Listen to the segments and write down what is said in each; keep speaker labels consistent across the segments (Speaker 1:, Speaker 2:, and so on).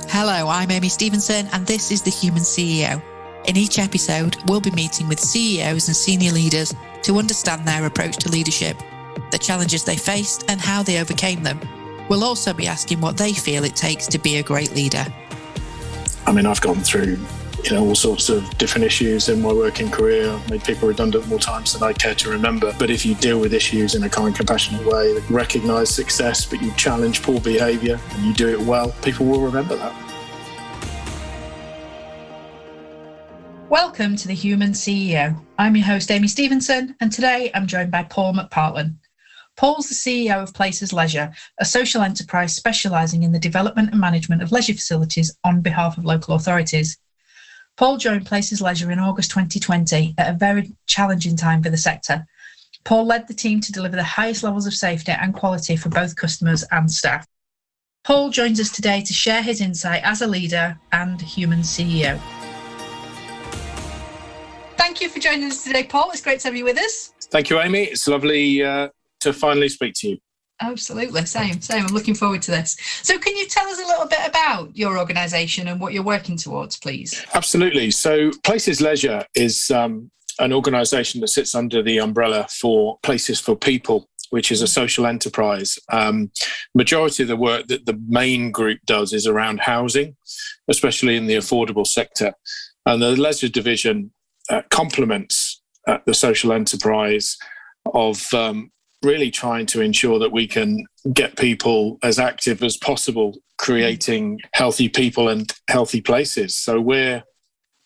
Speaker 1: Hello, I'm Amy Stevenson, and this is The Human CEO. In each episode, we'll be meeting with CEOs and senior leaders to understand their approach to leadership, the challenges they faced, and how they overcame them. We'll also be asking what they feel it takes to be a great leader.
Speaker 2: I mean, I've gone through, all sorts of different issues in my working career. I've made people redundant more times than I care to remember. But if you deal with issues in a kind, compassionate way, that recognise success, but you challenge poor behaviour and you do it well, people will remember that.
Speaker 1: Welcome to The Human CEO. I'm your host, Amy Stevenson, and today I'm joined by Paul McPartlan. Paul's the CEO of Places Leisure, a social enterprise specialising in the development and management of leisure facilities on behalf of local authorities. Paul joined Places Leisure in August 2020 at a very challenging time for the sector. Paul led the team to deliver the highest levels of safety and quality for both customers and staff. Paul joins us today to share his insight as a leader and human CEO. Thank you for joining us today, Paul. It's great to have you with us.
Speaker 2: Thank you, Amy. It's lovely to finally speak to you.
Speaker 1: Absolutely. Same. I'm looking forward to this. So can you tell us a little bit about your organisation and what you're working towards, please?
Speaker 2: Absolutely. So Places Leisure is an organisation that sits under the umbrella for Places for People, which is a social enterprise. Majority of the work that the main group does is around housing, especially in the affordable sector. And the leisure division complements the social enterprise of really trying to ensure that we can get people as active as possible, creating healthy people and healthy places. So we're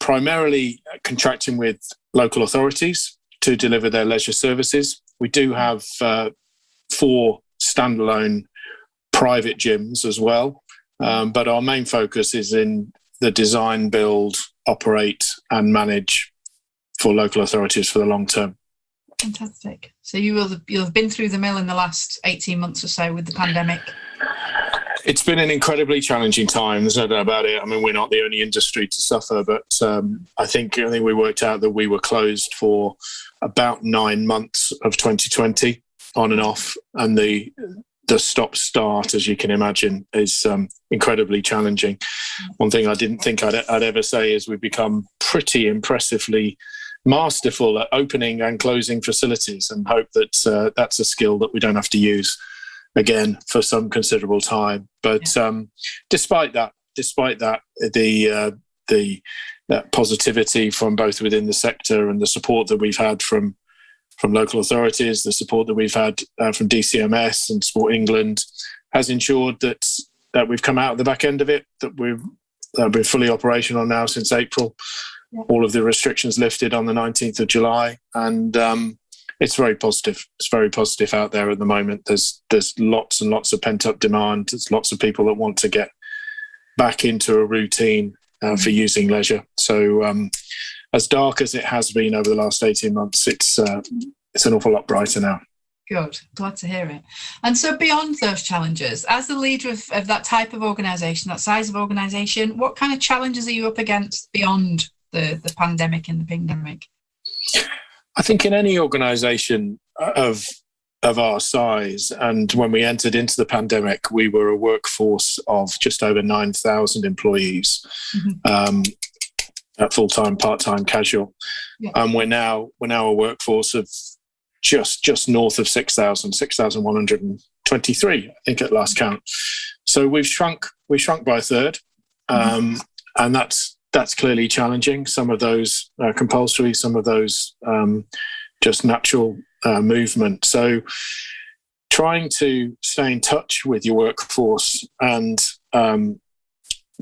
Speaker 2: primarily contracting with local authorities to deliver their leisure services. We do have 4 standalone private gyms as well, but our main focus is in the design, build, operate and manage for local authorities for the long term.
Speaker 1: Fantastic. So you'll have been through the mill in the last 18 months or so with the pandemic.
Speaker 2: It's been an incredibly challenging time. There's no doubt about it. I mean, we're not the only industry to suffer, but I think we worked out that we were closed for about 9 months of 2020 on and off. And the stop-start, as you can imagine, is incredibly challenging. One thing I didn't think I'd ever say is we've become pretty impressively masterful at opening and closing facilities, and hope that that's a skill that we don't have to use again for some considerable time. But despite that, the positivity from both within the sector and the support that we've had from local authorities, the support that we've had from DCMS and Sport England has ensured that we've come out at the back end of it, that we've been fully operational now since April. All of the restrictions lifted on the 19th of July, and it's very positive. It's very positive out there at the moment. There's lots and lots of pent-up demand. There's lots of people that want to get back into a routine for using leisure. So as dark as it has been over the last 18 months, it's an awful lot brighter now.
Speaker 1: Good. Glad to hear it. And so beyond those challenges, as the leader of that type of organisation, that size of organisation, what kind of challenges are you up against beyond the pandemic and the pandemic?
Speaker 2: I think in any organisation of our size, and when we entered into the pandemic, we were a workforce of just over 9,000 employees, at full-time, part-time, casual. Yeah. And we're now a workforce of just north of 6,123, I think, at last count. So we've shrunk by a third, and that's clearly challenging. Some of those compulsory, some of those just natural movement. So trying to stay in touch with your workforce and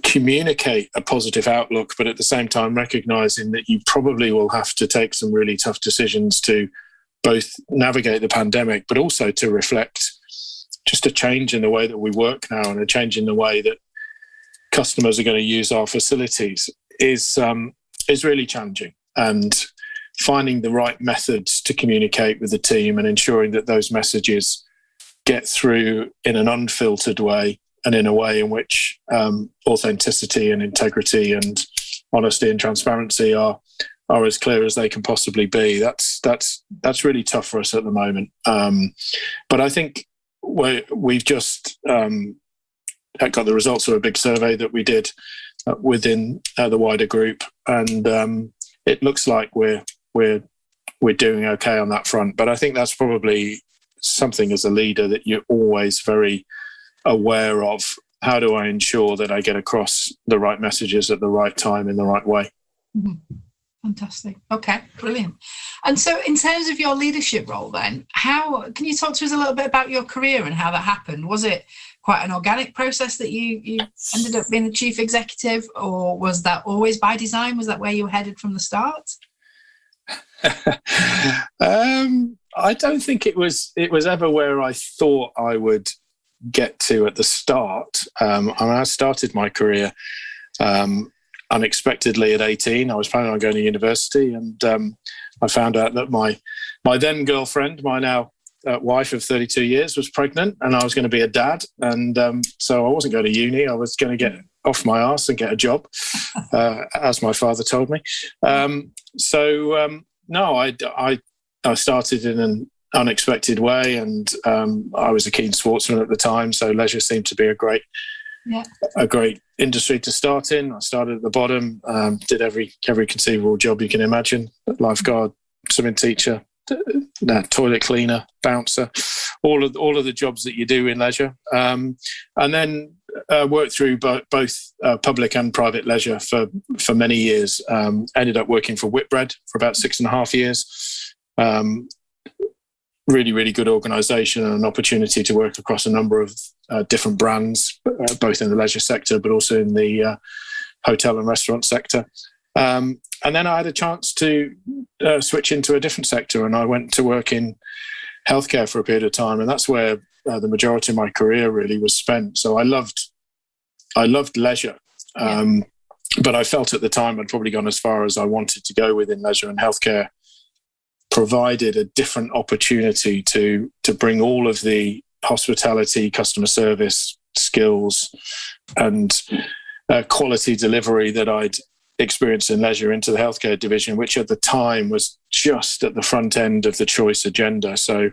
Speaker 2: communicate a positive outlook, but at the same time recognising that you probably will have to take some really tough decisions to both navigate the pandemic, but also to reflect just a change in the way that we work now and a change in the way that customers are going to use our facilities is really challenging. And finding the right methods to communicate with the team and ensuring that those messages get through in an unfiltered way and in a way in which authenticity and integrity and honesty and transparency are as clear as they can possibly be. That's really tough for us at the moment. But I think we've just got the results of a big survey that we did within the wider group, and it looks like we're doing okay on that front. But I think that's probably something as a leader that you're always very aware of. How do I ensure that I get across the right messages at the right time in the right way?
Speaker 1: Mm-hmm. Fantastic. Okay, brilliant. And so in terms of your leadership role then, how can you talk to us a little bit about your career and how that happened? Was it quite an organic process that you ended up being the chief executive, or was that always by design? Was that where you were headed from the start?
Speaker 2: I don't think it was ever where I thought I would get to at the start. I started my career unexpectedly at 18. I was planning on going to university, and I found out that my then girlfriend, my now wife of 32 years, was pregnant, and I was going to be a dad. And so I wasn't going to uni. I was going to get off my arse and get a job, as my father told me. No, I started in an unexpected way, and I was a keen sportsman at the time, so leisure seemed to be a great industry to start in. I started at the bottom, did every conceivable job you can imagine: lifeguard, swimming teacher, toilet cleaner, bouncer, all of the jobs that you do in leisure, and then worked through both public and private leisure for many years. Ended up working for Whitbread for about 6.5 years. Really, really good organisation, and an opportunity to work across a number of different brands, both in the leisure sector, but also in the hotel and restaurant sector. And then I had a chance to switch into a different sector, and I went to work in healthcare for a period of time, and that's where the majority of my career really was spent. So I loved leisure, but I felt at the time I'd probably gone as far as I wanted to go within leisure, and healthcare provided a different opportunity to bring all of the hospitality, customer service skills and quality delivery that I'd experienced in leisure into the healthcare division, which at the time was just at the front end of the choice agenda. So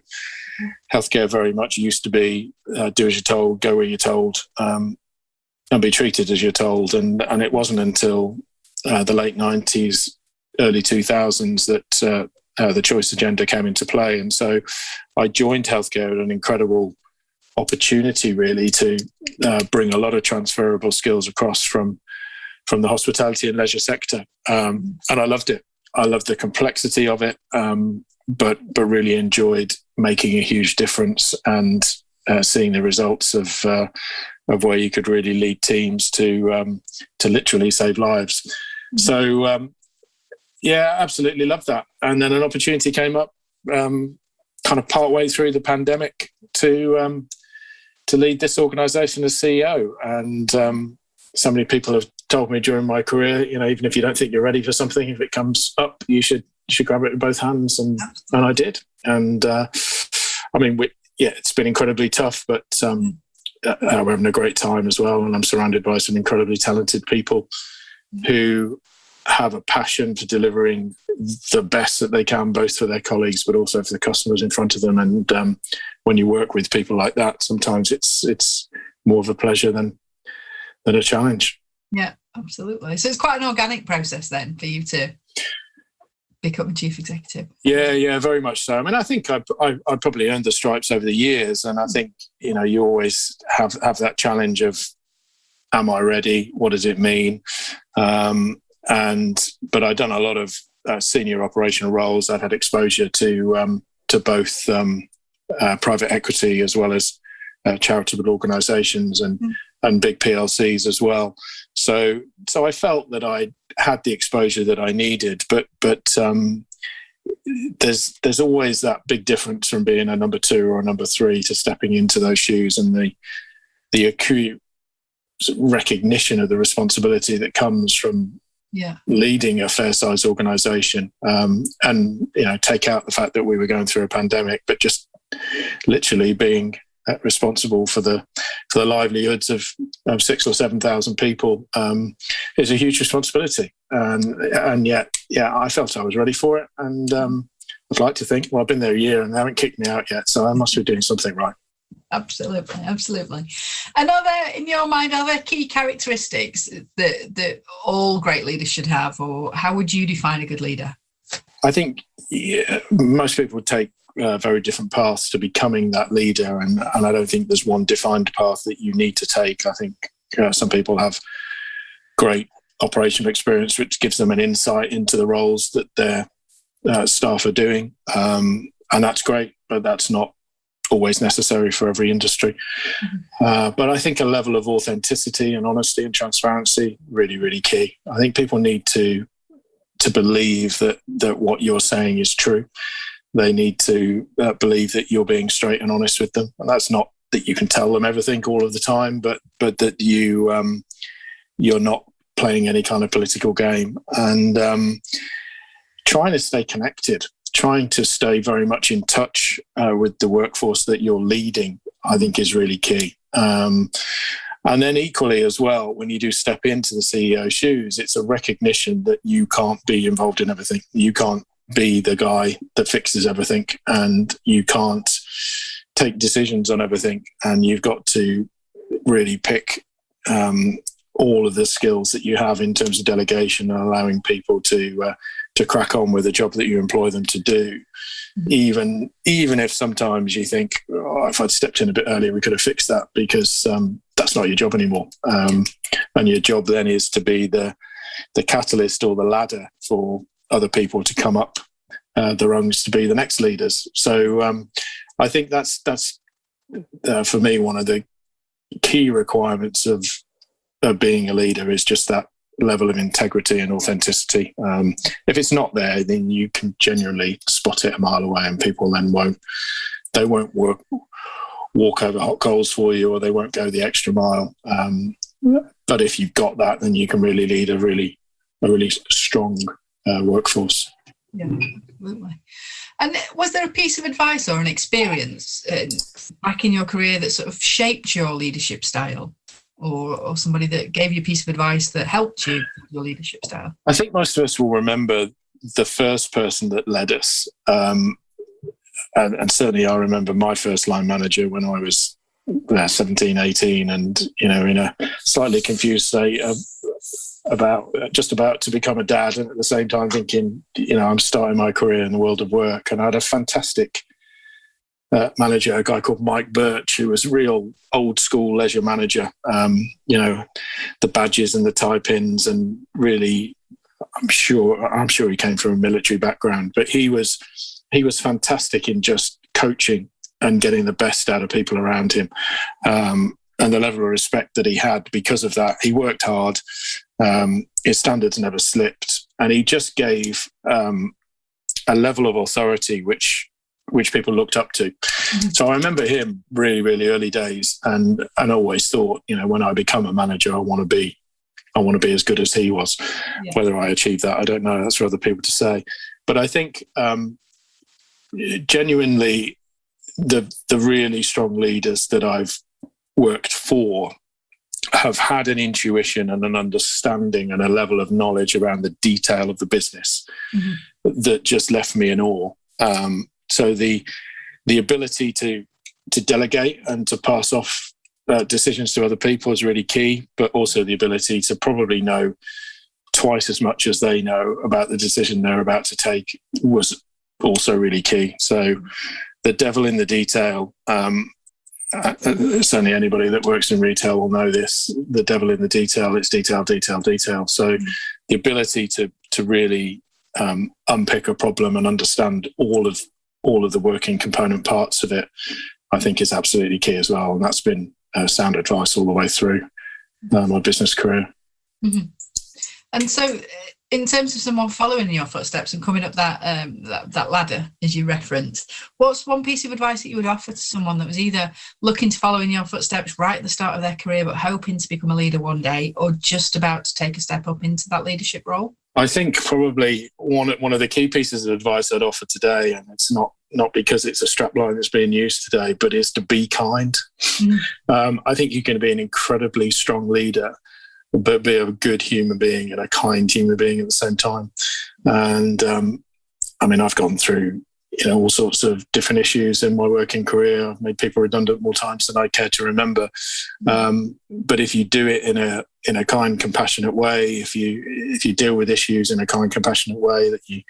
Speaker 2: healthcare very much used to be do as you're told, go where you're told, and be treated as you're told. And it wasn't until the late 90s, early 2000s that the choice agenda came into play. And so I joined healthcare at an incredible opportunity, really, to bring a lot of transferable skills across from the hospitality and leisure sector. And I loved it. I loved the complexity of it, but really enjoyed making a huge difference and seeing the results of where you could really lead teams to literally save lives. So, yeah, absolutely love that. And then an opportunity came up kind of partway through the pandemic to lead this organisation as CEO. And so many people have told me during my career, even if you don't think you're ready for something, if it comes up, you should grab it with both hands. And I did. And it's been incredibly tough, but we're having a great time as well. And I'm surrounded by some incredibly talented people who have a passion for delivering the best that they can, both for their colleagues, but also for the customers in front of them. And when you work with people like that, sometimes it's more of a pleasure than a challenge.
Speaker 1: Yeah, absolutely. So it's quite an organic process then for you to become chief executive.
Speaker 2: Yeah, very much so. I mean, I think I probably earned the stripes over the years, and I think you always have that challenge of, am I ready? What does it mean? But I'd done a lot of senior operational roles. I'd had exposure to both private equity as well as charitable organisations and big PLCs as well. So I felt that I had the exposure that I needed, but there's always that big difference from being a number 2 or a number 3 to stepping into those shoes, and the acute recognition of the responsibility that comes from leading a fair-sized organisation, and take out the fact that we were going through a pandemic, but just literally being responsible for the livelihoods of 6,000 or 7,000 people is a huge responsibility, and yet I felt I was ready for it, and I'd like to think, well, I've been there a year and they haven't kicked me out yet, so I must be doing something right.
Speaker 1: Absolutely. And are there, in your mind, key characteristics that all great leaders should have, or how would you define a good leader?
Speaker 2: I think most people take very different paths to becoming that leader, and I don't think there's one defined path that you need to take. I think some people have great operational experience, which gives them an insight into the roles that their staff are doing, and that's great, but that's not always necessary for every industry. But I think a level of authenticity and honesty and transparency, really, really key. I think people need to believe that what you're saying is true. They need to believe that you're being straight and honest with them. And that's not that you can tell them everything all of the time, but that you're not playing any kind of political game, and trying to stay connected, trying to stay very much in touch with the workforce that you're leading, I think is really key. And then equally as well, when you do step into the CEO's shoes, it's a recognition that you can't be involved in everything. You can't be the guy that fixes everything, and you can't take decisions on everything. And you've got to really pick all of the skills that you have in terms of delegation and allowing people to crack on with the job that you employ them to do. Even if sometimes you think, oh, if I'd stepped in a bit earlier, we could have fixed that, because that's not your job anymore. And your job then is to be the catalyst or the ladder for other people to come up the rungs to be the next leaders. So I think that's for me, one of the key requirements of being a leader is just that level of integrity and authenticity. If it's not there, then you can genuinely spot it a mile away, and people then won't walk over hot coals for you, or they won't go the extra mile. But if you've got that, then you can really lead a really strong workforce.
Speaker 1: Yeah, absolutely. And was there a piece of advice or an experience back in your career that sort of shaped your leadership style? Or somebody that gave you a piece of advice that helped you with your leadership style? I
Speaker 2: think most of us will remember the first person that led us. And certainly I remember my first line manager when I was 17, 18, and, in a slightly confused state about to become a dad, and at the same time thinking, I'm starting my career in the world of work. And I had a fantastic manager, a guy called Mike Birch, who was a real old school leisure manager. The badges and the tie pins, and really, I'm sure he came from a military background, but he was fantastic in just coaching and getting the best out of people around him. And the level of respect that he had because of that. He worked hard. His standards never slipped, and he just gave a level of authority which people looked up to. So I remember him really, really early days, and always thought, when I become a manager, I want to be as good as he was. Yeah. Whether I achieve that, I don't know. That's for other people to say. But I think genuinely, the really strong leaders that I've worked for have had an intuition and an understanding and a level of knowledge around the detail of the business that just left me in awe. So the ability to delegate and to pass off decisions to other people is really key, but also the ability to probably know twice as much as they know about the decision they're about to take was also really key. So the devil in the detail, certainly anybody that works in retail will know this, the devil in the detail, it's detail, detail, detail. So the ability to really unpick a problem and understand all of the working component parts of it, I think is absolutely key as well. And that's been sound advice all the way through my business career.
Speaker 1: Mm-hmm. And so in terms of someone following in your footsteps and coming up that ladder, as you referenced, what's one piece of advice that you would offer to someone that was either looking to follow in your footsteps right at the start of their career, but hoping to become a leader one day, or just about to take a step up into that leadership role?
Speaker 2: I think probably one of the key pieces of advice I'd offer today, and it's not because it's a strapline that's being used today, but is to be kind. I think you can be an incredibly strong leader, but be a good human being and a kind human being at the same time. And I've gone through all sorts of different issues in my working career. I've made people redundant more times than I care to remember. But if you do it in a kind, compassionate way, if you deal with issues in a kind, compassionate way, that you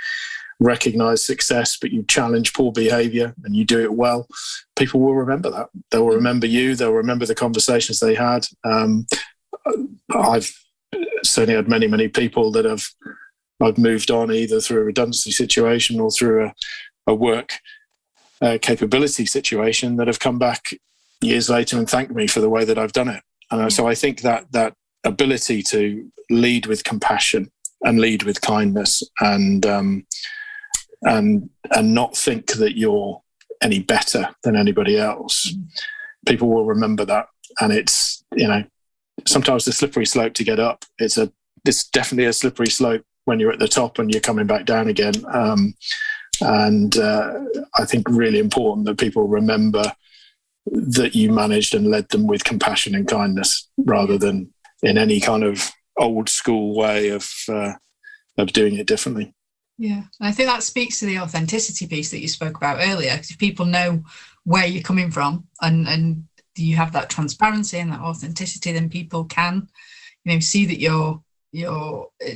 Speaker 2: recognise success, but you challenge poor behaviour and you do it well, people will remember that. They will remember you. They'll remember the conversations they had. I've certainly had many people that I've moved on either through a redundancy situation or through a work capability situation that have come back years later and thanked me for the way that I've done it. And so I think that ability to lead with compassion and lead with kindness and not think that you're any better than anybody else, people will remember that. And it's, sometimes the slippery slope to get up. It's definitely a slippery slope when you're at the top and you're coming back down again. And I think really important that people remember that you managed and led them with compassion and kindness rather than in any kind of old school way of doing it differently.
Speaker 1: Yeah, I think that speaks to the authenticity piece that you spoke about earlier. Because if people know where you're coming from and you have that transparency and that authenticity, then people can, see that you're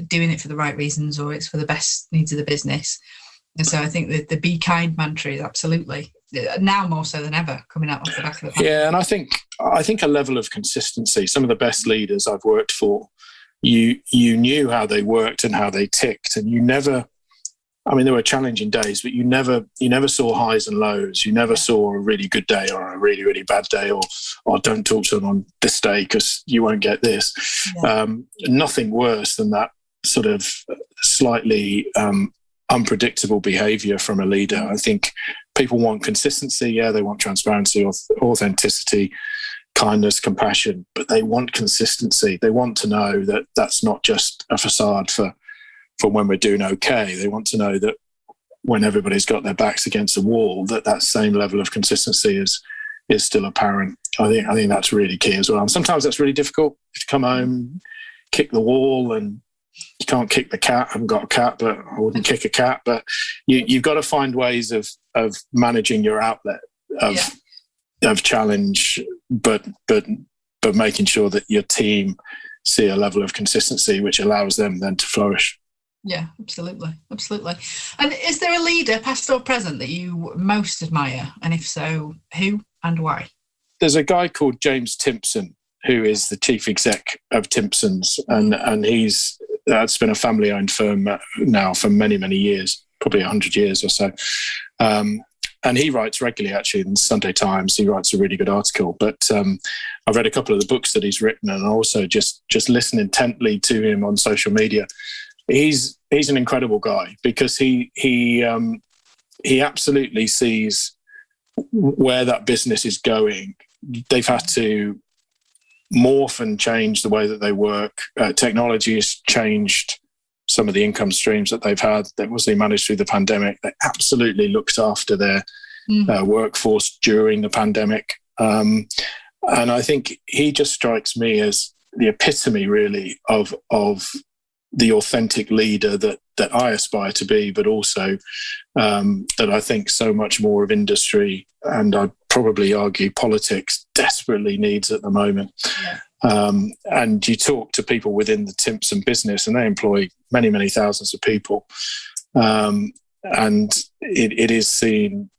Speaker 1: doing it for the right reasons or it's for the best needs of the business. And so I think that the be kind mantra is absolutely, now more so than ever, coming out off the back of the pandemic.
Speaker 2: Yeah, and I think a level of consistency. Some of the best leaders I've worked for, you knew how they worked and how they ticked, and you never. I mean, there were challenging days, but you never saw highs and lows. You never saw a really good day or a really, really bad day, or don't talk to them on this day because you won't get this. Yeah. Nothing worse than that sort of slightly unpredictable behaviour from a leader. I think people want consistency. Yeah, they want transparency, authenticity, kindness, compassion, but they want consistency. They want to know that that's not just a facade for when we're doing okay. They want to know that when everybody's got their backs against the wall, that same level of consistency is still apparent. I think that's really key as well. And sometimes that's really difficult to come home, kick the wall, and you can't kick the cat. I haven't got a cat, but I wouldn't kick a cat. But you've got to find ways of managing your outlet of challenge, but making sure that your team see a level of consistency which allows them then to flourish.
Speaker 1: Yeah, absolutely. And is there a leader, past or present, that you most admire? And if so, who and why?
Speaker 2: There's a guy called James Timpson, who is the chief exec of Timpson's, and that's been a family-owned firm now for many, many years, probably 100 years or so. And he writes regularly, actually, in the Sunday Times. He writes a really good article. But I've read a couple of the books that he's written, and also just listen intently to him on social media. He's an incredible guy because he absolutely sees where that business is going. They've had to morph and change the way that they work. Technology has changed some of the income streams that they've had that was they managed through the pandemic. They absolutely looked after their workforce during the pandemic. And I think he just strikes me as the epitome, really, of the authentic leader that I aspire to be, but also that I think so much more of industry, and I'd probably argue politics, desperately needs at the moment. Yeah. And you talk to people within the Timpson business and they employ many, many thousands of people. And it is seen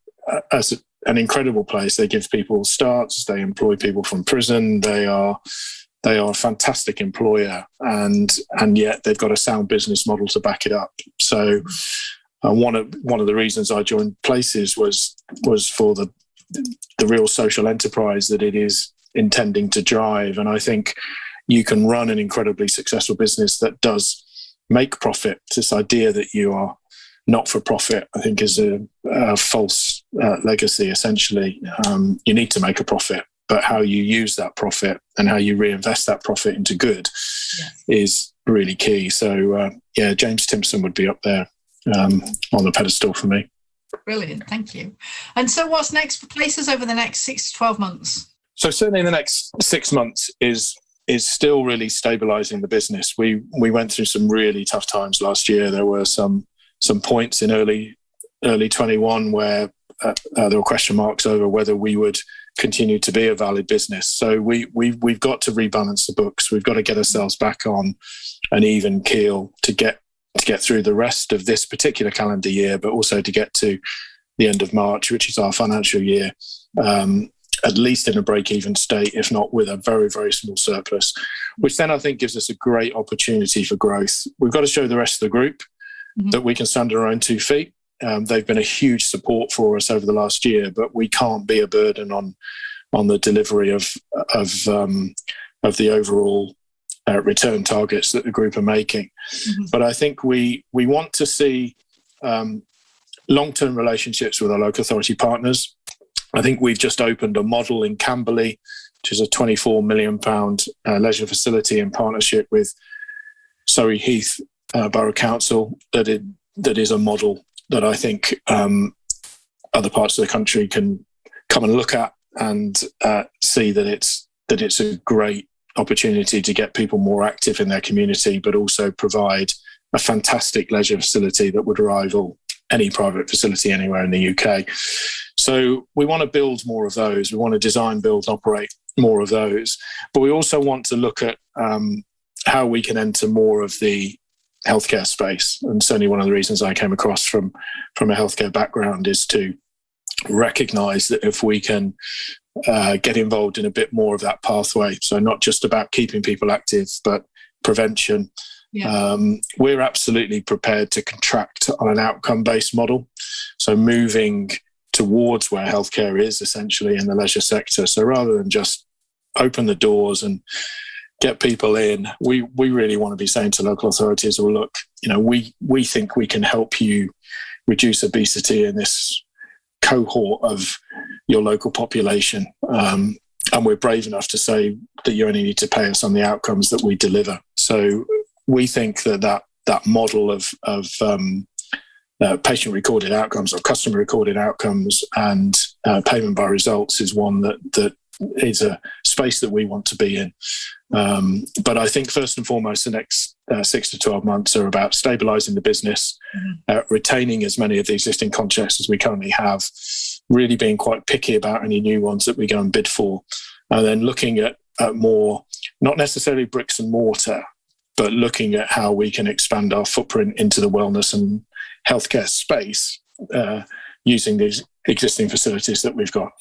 Speaker 2: as an incredible place. They give people starts, they employ people from prison, they are a fantastic employer, and yet they've got a sound business model to back it up. So one of the reasons I joined Places was for the real social enterprise that it is intending to drive. And I think you can run an incredibly successful business that does make profit. This idea that you are not for profit, I think, is a false legacy, essentially. You need to make a profit, but how you use that profit and how you reinvest that profit into good is really key. So, James Timpson would be up there on the pedestal for me.
Speaker 1: Brilliant, thank you. And so what's next for Places over the next 6 to 12 months?
Speaker 2: So certainly the next 6 months is still really stabilising the business. We went through some really tough times last year. There were some points in early early 21 where there were question marks over whether we would continue to be a valid business. So we've got to rebalance the books. We've got to get ourselves back on an even keel to get through the rest of this particular calendar year, but also to get to the end of March, which is our financial year, at least in a break-even state, if not with a very, very small surplus, which then I think gives us a great opportunity for growth. We've got to show the rest of the group that we can stand on our own 2 feet. They've been a huge support for us over the last year, but we can't be a burden on the delivery of the overall return targets that the group are making. But I think we want to see long-term relationships with our local authority partners. I think we've just opened a model in Camberley, which is a £24 million leisure facility in partnership with Surrey Heath Borough Council. That is a model that I think other parts of the country can come and look at and see that it's a great opportunity to get people more active in their community, but also provide a fantastic leisure facility that would rival any private facility anywhere in the UK. So we want to build more of those. We want to design, build, operate more of those. But we also want to look at how we can enter more of the healthcare space. And certainly one of the reasons I came across from a healthcare background is to recognise that if we can get involved in a bit more of that pathway, so not just about keeping people active, but prevention, we're absolutely prepared to contract on an outcome-based model. So moving towards where healthcare is essentially in the leisure sector. So rather than just open the doors and get people in, we really want to be saying to local authorities, well, look, we think we can help you reduce obesity in this cohort of your local population. And we're brave enough to say that you only need to pay us on the outcomes that we deliver. So we think that model of patient-recorded outcomes or customer-recorded outcomes and payment by results is one that is a space that we want to be in. But I think first and foremost, the next 6 to 12 months are about stabilising the business, retaining as many of the existing contracts as we currently have, really being quite picky about any new ones that we go and bid for, and then looking at more, not necessarily bricks and mortar, but looking at how we can expand our footprint into the wellness and healthcare space using these existing facilities that we've got.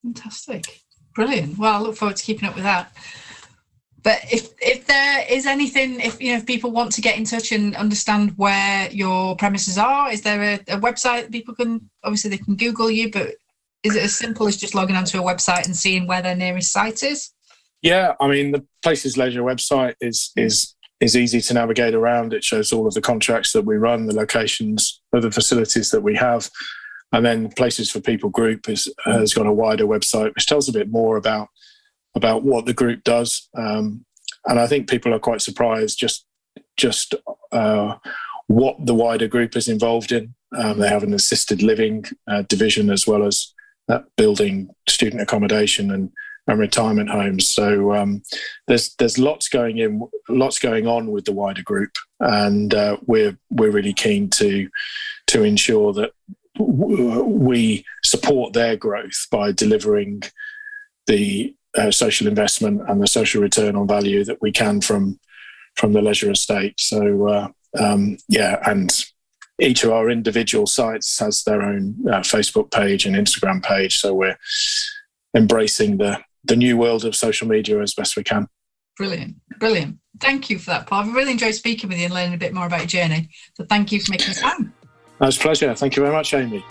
Speaker 1: Fantastic. Brilliant. Well, I look forward to keeping up with that. But if there is anything, if people want to get in touch and understand where your premises are, is there a website that people can, obviously they can Google you, but is it as simple as just logging onto a website and seeing where their nearest site is? Yeah,
Speaker 2: I mean, the Places Leisure website is easy to navigate around. It shows all of the contracts that we run, the locations of the facilities that we have. And then Places for People Group has got a wider website, which tells a bit more about what the group does. And I think people are quite surprised just what the wider group is involved in. They have an assisted living division as well as building student accommodation and retirement homes. So there's lots going on with the wider group, and we're really keen to ensure that we support their growth by delivering the social investment and the social return on value that we can from the leisure estate. So and each of our individual sites has their own Facebook page and Instagram page. So we're embracing the new world of social media as best we can.
Speaker 1: Brilliant. Thank you for that, Paul. I've really enjoyed speaking with you and learning a bit more about your journey. So thank you for making the time.
Speaker 2: It was a pleasure. Thank you very much, Amy.